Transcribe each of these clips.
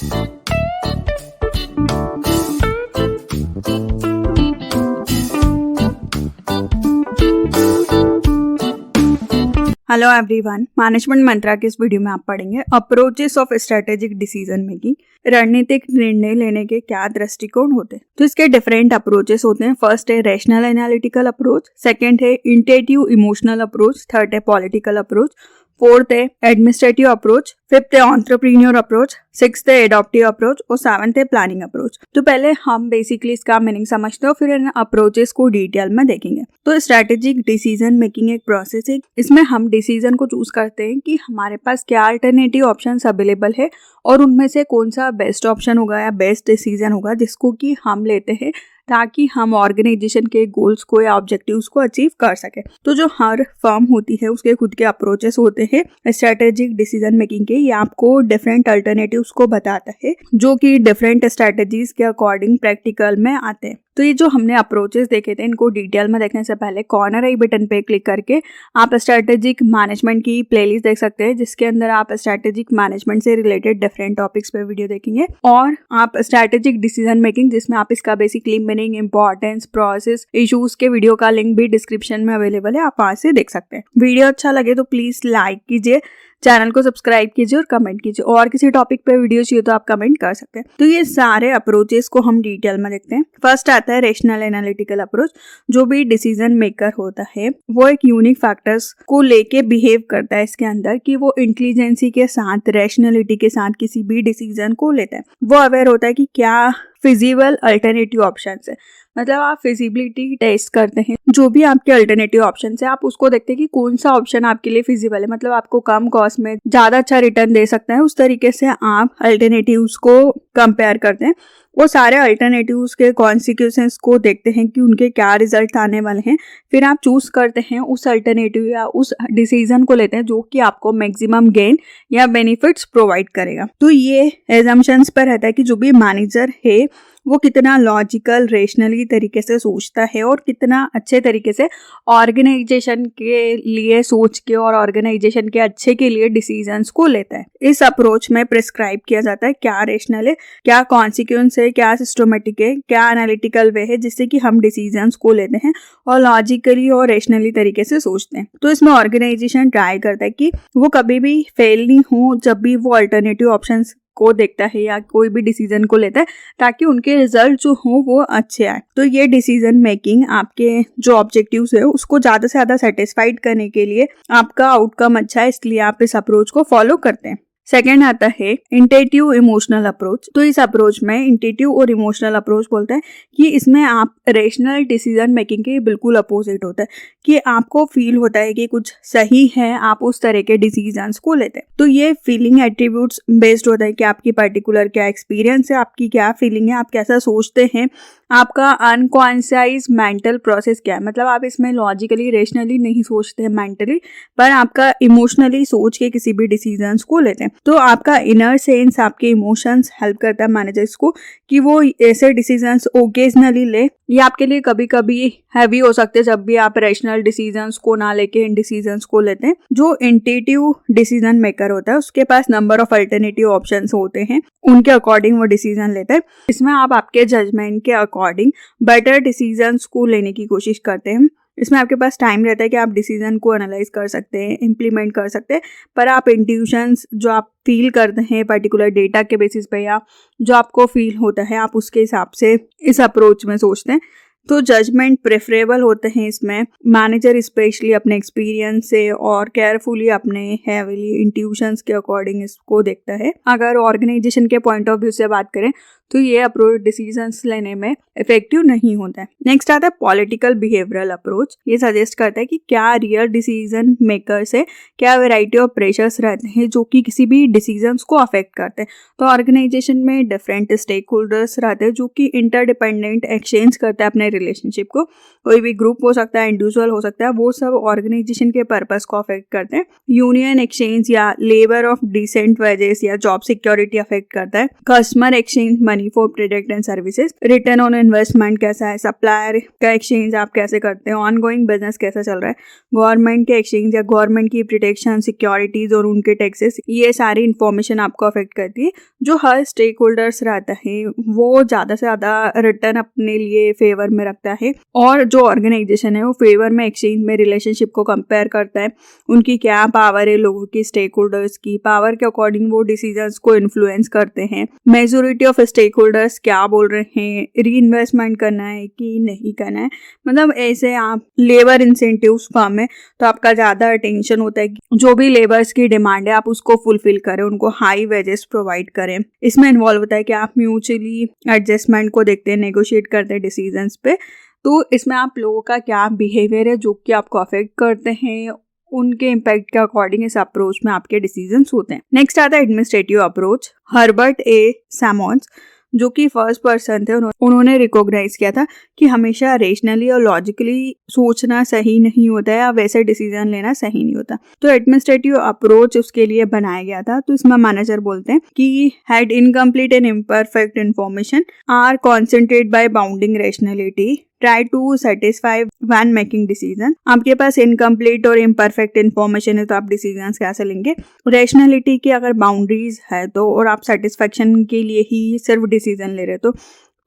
Hello everyone, management मंत्रा के इस video में आप पढ़ेंगे approaches of strategic decision making. रणनीतिक निर्णय लेने के क्या दृष्टिकोण होते हैं। तो इसके डिफरेंट अप्रोचेस होते हैं। फर्स्ट है रैशनल एनालिटिकल अप्रोच, सेकंड है इंट्यूटिव इमोशनल अप्रोच, थर्ड है पॉलिटिकल अप्रोच, फोर्थ है एडमिनिस्ट्रेटिव अप्रोच, फिफ्थ है एंटरप्रेन्योर अप्रोच, सिक्स्थ है एडॉप्टिव अप्रोच और सेवंथ है प्लानिंग अप्रोच। तो पहले हम बेसिकली इसका मीनिंग समझते हैं, फिर इन अप्रोचेस को डिटेल में देखेंगे। तो स्ट्रेटेजिक डिसीजन मेकिंग एक प्रोसेस है। इसमें हम डिसीजन को चूज करते हैं कि हमारे पास क्या अल्टरनेटिव ऑप्शंस अवेलेबल है और उनमें से कौन सा बेस्ट ऑप्शन होगा या बेस्ट डिसीजन होगा जिसको कि हम लेते हैं ताकि हम ऑर्गेनाइजेशन के गोल्स को या ऑब्जेक्टिव्स को अचीव कर सके। तो जो हर फर्म होती है उसके खुद के अप्रोचेस होते हैं स्ट्रेटेजिक डिसीजन मेकिंग के। ये आपको डिफरेंट अल्टरनेटिव्स को बताता है जो कि डिफरेंट स्ट्रेटेजीज के अकॉर्डिंग प्रैक्टिकल में आते हैं। तो ये जो हमने अप्रोचेस देखे थे इनको डिटेल में देखने से पहले कॉर्नर आई बटन पे क्लिक करके आप स्ट्रेटेजिक मैनेजमेंट की प्लेलिस्ट देख सकते हैं जिसके अंदर आप स्ट्रेटेजिक मैनेजमेंट से रिलेटेड डिफरेंट टॉपिक्स पे वीडियो देखेंगे। और आप स्ट्रेटेजिक डिसीजन मेकिंग जिसमें आप इसका basically meaning, importance, process, issues के वीडियो का लिंक भी डिस्क्रिप्शन में अवेलेबल है, आप वहां से देख सकते हैं। वीडियो अच्छा लगे तो प्लीज लाइक कीजिए, चैनल को सब्सक्राइब कीजिए और कमेंट कीजिए। और किसी टॉपिक पे वीडियो चाहिए तो आप कमेंट कर सकते हैं। तो ये सारे अप्रोचेस को हम डिटेल में देखते हैं। फर्स्ट आता है रैशनल एनालिटिकल अप्रोच। जो भी डिसीजन मेकर होता है वो एक यूनिक फैक्टर्स को लेके बिहेव करता है इसके अंदर कि वो इंटेलिजेंसी के साथ, रैशनलिटी के साथ किसी भी डिसीजन को लेता है। वो अवेयर होता है कि क्या फिजिबल अल्टरनेटिव ऑप्शंस है, मतलब आप फिजिबिलिटी टेस्ट करते हैं। जो भी आपके अल्टरनेटिव ऑप्शन है आप उसको देखते हैं कि कौन सा ऑप्शन आपके लिए फिजिबल है, मतलब आपको कम कॉस्ट में ज्यादा अच्छा रिटर्न दे सकता है। उस तरीके से आप अल्टरनेटिव्स को कंपेयर करते हैं। वो सारे अल्टरनेटिव्स के कॉन्सिक्वेंसेस को देखते हैं कि उनके क्या रिजल्ट आने वाले हैं। फिर आप चूज करते हैं उस अल्टरनेटिव या उस डिसीजन को लेते हैं जो कि आपको मैक्सिमम गेन या बेनिफिट्स प्रोवाइड करेगा। तो ये एजम्पशंस पर रहता है कि जो भी मैनेजर है वो कितना लॉजिकल, रेशनली तरीके से सोचता है और कितना अच्छे तरीके से ऑर्गेनाइजेशन के लिए सोच के और ऑर्गेनाइजेशन के अच्छे के लिए डिसीजंस को लेता है। इस अप्रोच में प्रिस्क्राइब किया जाता है क्या रेशनल है, क्या कॉन्सिक्वेंस है, क्या सिस्टमेटिक है, क्या एनालिटिकल वे है जिससे कि हम डिसीजंस को लेते हैं और लॉजिकली और रेशनली तरीके से सोचते हैं। तो इसमें ऑर्गेनाइजेशन ट्राई करता है कि वो कभी भी फेल नहीं हो जब भी वो अल्टरनेटिव ऑप्शंस को देखता है या कोई भी डिसीजन को लेता है ताकि उनके रिजल्ट जो हो वो अच्छे आए। तो ये डिसीजन मेकिंग आपके जो ऑब्जेक्टिव्स है उसको ज्यादा से ज्यादा सेटिस्फाइड करने के लिए आपका आउटकम अच्छा है, इसलिए आप इस अप्रोच को फॉलो करते हैं। सेकेंड आता है इंट्यूटिव इमोशनल अप्रोच। तो इस अप्रोच में इंट्यूटिव और इमोशनल अप्रोच बोलते हैं कि इसमें आप रेशनल डिसीजन मेकिंग के बिल्कुल अपोजिट होता है कि आपको फील होता है कि कुछ सही है, आप उस तरह के डिसीजंस को लेते हैं। तो ये फीलिंग एट्रीब्यूट्स बेस्ड होता है कि आपकी पर्टिकुलर क्या एक्सपीरियंस है, आपकी क्या फीलिंग है, आप कैसा सोचते हैं, आपका अनकॉन्शियस मेंटल प्रोसेस क्या है। मतलब आप इसमें लॉजिकली, रेशनली नहीं सोचते हैं मेंटली, पर आपका इमोशनली सोच के किसी भी डिसीजंस को लेते हैं। तो आपका इनर सेंस, आपके इमोशंस हेल्प करता है मैनेजर्स को कि वो ऐसे डिसीजंस ओकेजनली ले। ये आपके लिए कभी कभी हैवी हो सकते हैं जब भी आप रैशनल डिसीजंस को ना लेके इन डिसीजंस को लेते हैं। जो इंट्यूटिव डिसीजन मेकर होता है उसके पास नंबर ऑफ अल्टरनेटिव ऑप्शंस होते हैं, उनके अकॉर्डिंग वो डिसीजन लेते हैं। इसमें आप आपके जजमेंट के अकॉर्डिंग बेटर डिसीजंस को लेने की कोशिश करते हैं। इसमें आपके पास टाइम रहता है कि आप डिसीजन को एनालाइज कर सकते हैं, इम्प्लीमेंट कर सकते हैं, पर आप इंट्यूशंस जो आप फील करते हैं पर्टिकुलर डेटा के बेसिस पे या जो आपको फील होता है आप उसके हिसाब से इस अप्रोच में सोचते हैं। तो जजमेंट प्रेफरेबल होते हैं इसमें। मैनेजर स्पेशली अपने एक्सपीरियंस से और केयरफुली अपने हैवीली इंट्यूशंस के अकॉर्डिंग इसको देखता है। अगर ऑर्गेनाइजेशन के पॉइंट ऑफ व्यू से बात करें तो ये अप्रोच डिसीजंस लेने में इफेक्टिव नहीं होता है। नेक्स्ट आता है पॉलिटिकल बिहेवियरल अप्रोच। ये सजेस्ट करता है कि क्या रियल डिसीजन मेकर से क्या वैरायटी ऑफ प्रेशर्स रहते हैं जो कि किसी भी डिसीजंस को अफेक्ट करते हैं। तो ऑर्गेनाइजेशन में डिफरेंट स्टेक होल्डर्स रहते हैं जो कि इंटरडिपेंडेंट एक्सचेंज करते हैं अपने अपने रिलेशनशिप को। कोई भी ग्रुप हो सकता है, इंडिविजुअल हो सकता है, वो सब ऑर्गेनाइजेशन के पर्पस को अफेक्ट करते हैं। यूनियन एक्सचेंज या लेबर ऑफ डिसेंट वेजेस या जॉब सिक्योरिटी अफेक्ट करता है। Customer exchange money for product and services, return on investment कैसा है, सप्लायर का एक्सचेंज आप कैसे करते हैं, ऑनगोइंग बिजनेस कैसा चल रहा है, गवर्नमेंट के एक्सचेंज या गवर्नमेंट की प्रोटेक्शन, सिक्योरिटीज और उनके टैक्सेस, ये सारी इंफॉर्मेशन आपको अफेक्ट करती है। जो हर स्टेक होल्डर्स रहता है वो ज़्यादा से ज़्यादा रिटर्न अपने लिए फेवर में रखता है, और जो ऑर्गेनाइजेशन है वो फेवर में एक्सचेंज में रिलेशनशिप को कंपेयर करता है। उनकी क्या पावर है, लोगों की, स्टेक होल्डर्स की पावर के अकॉर्डिंग वो डिसीजंस को इन्फ्लुएंस करते हैं। मेजोरिटी ऑफ स्टेक होल्डर्स क्या बोल रहे हैं, री इन्वेस्टमेंट करना है कि नहीं करना है, मतलब ऐसे आप लेबर इंसेंटिव्स फर्म है तो आपका ज़्यादा अटेंशन होता है कि जो भी लेबर्स की डिमांड है आप उसको फुलफिल करें, उनको हाई वेजेस प्रोवाइड करें। इसमें इन्वॉल्व होता है कि आप म्यूचुअली एडजस्टमेंट को देखते हैं, नेगोशिएट करते हैं डिसीजंस पे। तो इसमें आप लोगों का क्या बिहेवियर है जो कि आपको अफेक्ट करते हैं, उनके इम्पैक्ट के अकॉर्डिंग इस अप्रोच में आपके डिसीजंस होते हैं। नेक्स्ट आता है एडमिनिस्ट्रेटिव अप्रोच। हर्बर्ट ए सैमोंस जो कि फर्स्ट पर्सन थे, उन्होंने रिकॉग्नाइज किया था कि हमेशा रेशनली और लॉजिकली सोचना सही नहीं होता है या वैसे डिसीजन लेना सही नहीं होता। तो एडमिनिस्ट्रेटिव अप्रोच उसके लिए बनाया गया था। तो इसमें मैनेजर बोलते हैं कि had incomplete and imperfect information are concentrate by bounding rationality, try to satisfy when making decision. आपके पास इनकम्प्लीट और इम्परफेक्ट इन्फॉर्मेशन है तो आप डिसीजंस कैसे लेंगे। रेशनलिटी की अगर बाउंड्रीज है तो, और आप सेटिस्फेक्शन के लिए ही सिर्फ डिसीजन ले रहे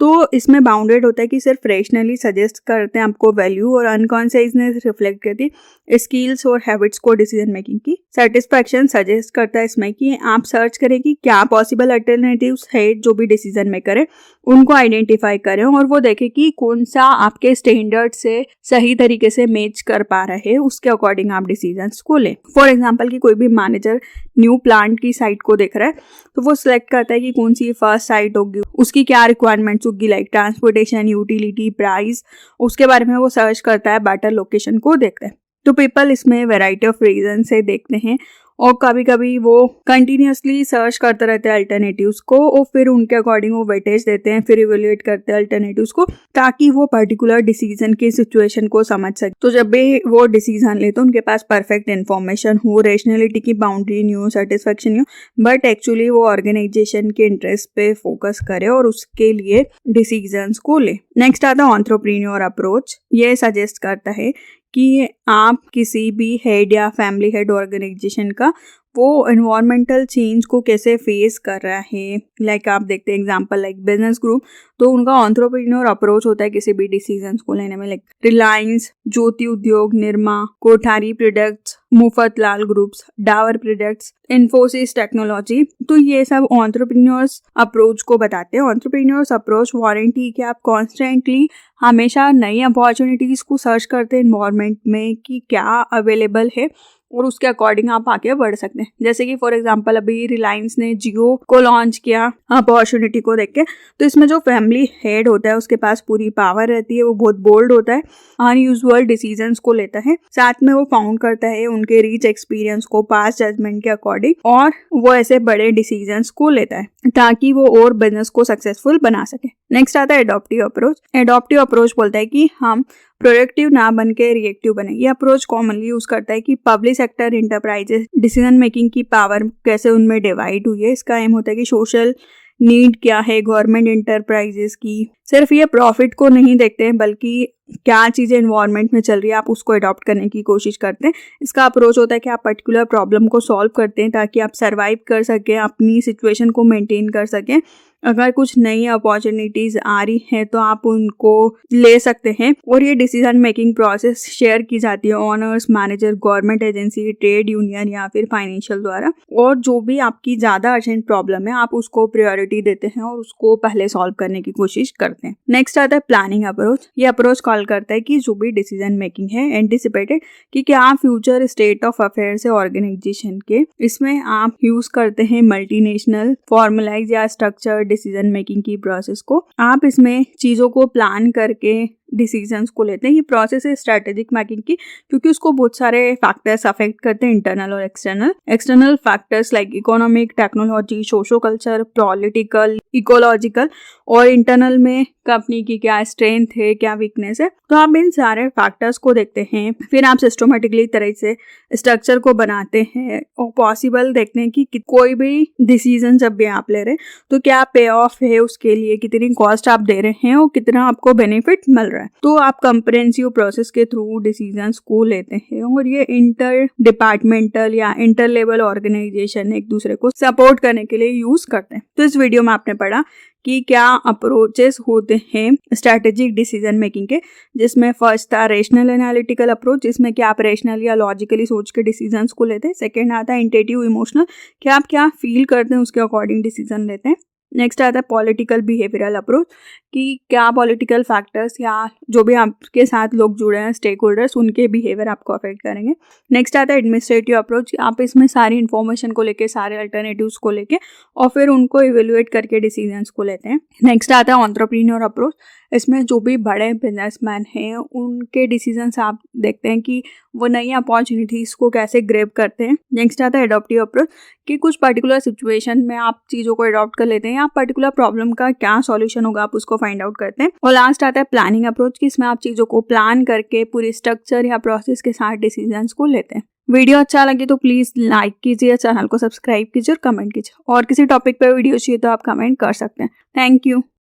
तो इसमें बाउंडेड होता है कि सिर्फ रेशनली सजेस्ट करते हैं आपको वैल्यू, और अनकॉन्शियसनेस रिफ्लेक्ट करती है स्किल्स और हैबिट्स को डिसीजन मेकिंग की। सेटिस्फैक्शन सजेस्ट करता है इसमें कि आप सर्च करें कि क्या पॉसिबल अल्टरनेटिव्स है, जो भी डिसीजन मेकर है उनको आइडेंटिफाई करें और वो देखें कि कौन सा आपके स्टैंडर्ड से सही तरीके से मैच कर पा रहे हैं, उसके अकॉर्डिंग आप डिसीजंस को लें। फॉर एग्जांपल कि कोई भी मैनेजर न्यू प्लांट की साइट को देख रहा है तो वो सिलेक्ट करता है कि कौन सी फर्स्ट साइट होगी, उसकी क्या रिक्वायरमेंट्स होगी, लाइक ट्रांसपोर्टेशन, यूटिलिटी, प्राइस, उसके बारे में वो सर्च करता है, बेटर लोकेशन को देखता है। तो पीपल इसमें वैरायटी ऑफ रीजन से देखते हैं और कभी कभी वो कंटिन्यूसली सर्च करते रहते हैं अल्टरनेटिव्स को, और फिर उनके अकॉर्डिंग वो वेटेज देते हैं, फिर इवेल्युएट करते हैं अल्टरनेटिव्स को ताकि वो पर्टिकुलर डिसीजन की सिचुएशन को समझ सके। तो जब भी वो डिसीजन ले तो उनके पास परफेक्ट इन्फॉर्मेशन हो, रेशनलिटी की बाउंड्री नहीं हो, सेटिस्फेक्शन नहीं हो, बट एक्चुअली वो ऑर्गेनाइजेशन के इंटरेस्ट पे फोकस करे और उसके लिए डिसीजंस को ले। नेक्स्ट आता है एंटरप्रेन्योर अप्रोच। ये सजेस्ट करता है कि आप किसी भी हेड या फैमिली हेड ऑर्गेनाइजेशन का वो एनवायरमेंटल चेंज को कैसे फेस कर रहा है। लाइक आप देखते हैं एग्जांपल लाइक बिजनेस ग्रुप, तो उनका एंटरप्रेन्योर अप्रोच होता है किसी भी डिसीजंस को लेने में, like Reliance, Jyoti Udyog, Nirma, Kothari products, Mafatlal groups, Dabur products, Infosys technology. तो ये सब एंटरप्रेन्योर्स अप्रोच को बताते हैं। एंटरप्रेन्योर्स अप्रोच वारंटी कि आप कॉन्स्टेंटली हमेशा नई अपॉर्चुनिटीज को सर्च करते हैं एनवायरमेंट में कि क्या अवेलेबल है और उसके अकॉर्डिंग आप आगे बढ़ सकते हैं। जैसे कि फॉर एग्जांपल अभी रिलायंस ने जियो को लॉन्च किया अपॉर्चुनिटी को देख के, तो इसमें जो फैमिली हेड होता है उसके पास पूरी पावर रहती है, वो बहुत बोल्ड होता है, अनयूजुअल डिसीजंस को लेता है, साथ में वो फाउंड करता है उनके रिच एक्सपीरियंस को पास्ट जजमेंट के अकॉर्डिंग, और वो ऐसे बड़े डिसीजंस को लेता है ताकि वो और बिजनेस को सक्सेसफुल बना सके। नेक्स्ट आता है एडॉप्टिव अप्रोच। एडॉप्टिव अप्रोच बोलता है कि हम प्रोडक्टिव ना बन के रिएक्टिव बने। ये अप्रोच कॉमनली यूज करता है कि public sector enterprises decision making की पावर कैसे उनमें डिवाइड हुई है। इसका एम होता है कि सोशल नीड क्या है गवर्नमेंट इंटरप्राइजेस की, सिर्फ ये प्रॉफिट को नहीं देखते हैं बल्कि क्या चीज़ें एनवायरनमेंट में चल रही है आप उसको अडॉप्ट करने की कोशिश करते हैं। इसका अप्रोच होता है कि आप पर्टिकुलर प्रॉब्लम को सॉल्व करते हैं ताकि आप सर्वाइव कर सकें, अपनी सिचुएशन को मेंटेन कर सकें। अगर कुछ नई अपॉर्चुनिटीज आ रही हैं तो आप उनको ले सकते हैं, और ये डिसीजन मेकिंग प्रोसेस शेयर की जाती है honours, manager, government agency, trade union या फिर फाइनेंशियल द्वारा। और जो भी आपकी ज़्यादा अर्जेंट प्रॉब्लम है आप उसको प्रायोरिटी देते हैं और उसको पहले सॉल्व करने की कोशिश करते हैं। नेक्स्ट आता है प्लानिंग अप्रोच। ये अप्रोच कॉल करता है कि जो भी डिसीजन मेकिंग है एंटिसिपेटेड कि क्या फ्यूचर स्टेट ऑफ अफेयर्स है ऑर्गेनाइजेशन के, इसमें आप यूज करते हैं मल्टीनेशनल फॉर्मलाइज या स्ट्रक्चर डिसीजन मेकिंग की प्रोसेस को। आप इसमें चीज़ों को प्लान करके डिसीजंस को लेते हैं। ये प्रोसेस है स्ट्रैटेजिक मैकिंग की, क्योंकि उसको बहुत सारे फैक्टर्स अफेक्ट करते हैं, इंटरनल और external factors like economic, technology, socio culture, political, ecological, और इंटरनल में कंपनी की क्या स्ट्रेंथ है, क्या वीकनेस है। तो आप इन सारे फैक्टर्स को देखते हैं, फिर आप सिस्टमेटिकली तरह से स्ट्रक्चर को बनाते हैं और पॉसिबल देखते हैं कि कोई भी डिसीजन जब भी आप ले रहे हैं तो क्या पे ऑफ है, उसके लिए कितनी कॉस्ट आप दे रहे हैं और कितना आपको बेनिफिट मिल रहा है। तो आप कंप्रेहेंसिव प्रोसेस के थ्रू डिसीजंस को लेते हैं और ये इंटर डिपार्टमेंटल या इंटर लेवल ऑर्गेनाइजेशन एक दूसरे को सपोर्ट करने के लिए यूज करते हैं। तो इस वीडियो में आपने पढ़ा कि क्या अप्रोचेस होते हैं स्ट्रैटेजिक डिसीजन मेकिंग के, जिसमें फर्स्ट था रेशनल एनालिटिकल अप्रोच, जिसमें कि आप रेशनल या लॉजिकली सोच के डिसीजंस को लेते हैं। सेकेंड आता है इंटेटिव इमोशनल, कि आप क्या फील करते हैं उसके अकॉर्डिंग डिसीजन लेते हैं। नेक्स्ट आता है पॉलिटिकल बिहेवियरल अप्रोच, कि क्या पॉलिटिकल फैक्टर्स या जो भी आपके साथ लोग जुड़े हैं स्टेक होल्डर्स, उनके बिहेवियर आपको अफेक्ट करेंगे। नेक्स्ट आता है एडमिनिस्ट्रेटिव अप्रोच, आप इसमें सारी इन्फॉर्मेशन को लेके, सारे अल्टरनेटिव्स को लेके और फिर उनको इवेल्युएट करके डिसीजंस को लेते हैं। नेक्स्ट आता है एंटरप्रेन्योर अप्रोच, इसमें जो भी बड़े बिजनेसमैन हैं उनके डिसीजंस आप देखते हैं कि वो नई अपॉर्चुनिटीज़ को कैसे ग्रैब करते हैं। नेक्स्ट आता है एडॉप्टिव अप्रोच, कि कुछ पर्टिकुलर सिचुएशन में आप चीज़ों को अडॉप्ट कर लेते हैं या पर्टिकुलर प्रॉब्लम का क्या सॉल्यूशन होगा आप उसको फाइंड आउट करते हैं। और लास्ट आता है प्लानिंग अप्रोच, कि इसमें आप चीज़ों को प्लान करके पूरी स्ट्रक्चर या प्रोसेस के साथ डिसीजंस को लेते हैं। वीडियो अच्छा लगे तो प्लीज़ लाइक कीजिए, चैनल को सब्सक्राइब कीजिए और कमेंट कीजिए। और किसी टॉपिक पर वीडियो चाहिए तो आप कमेंट कर सकते हैं। Thank you.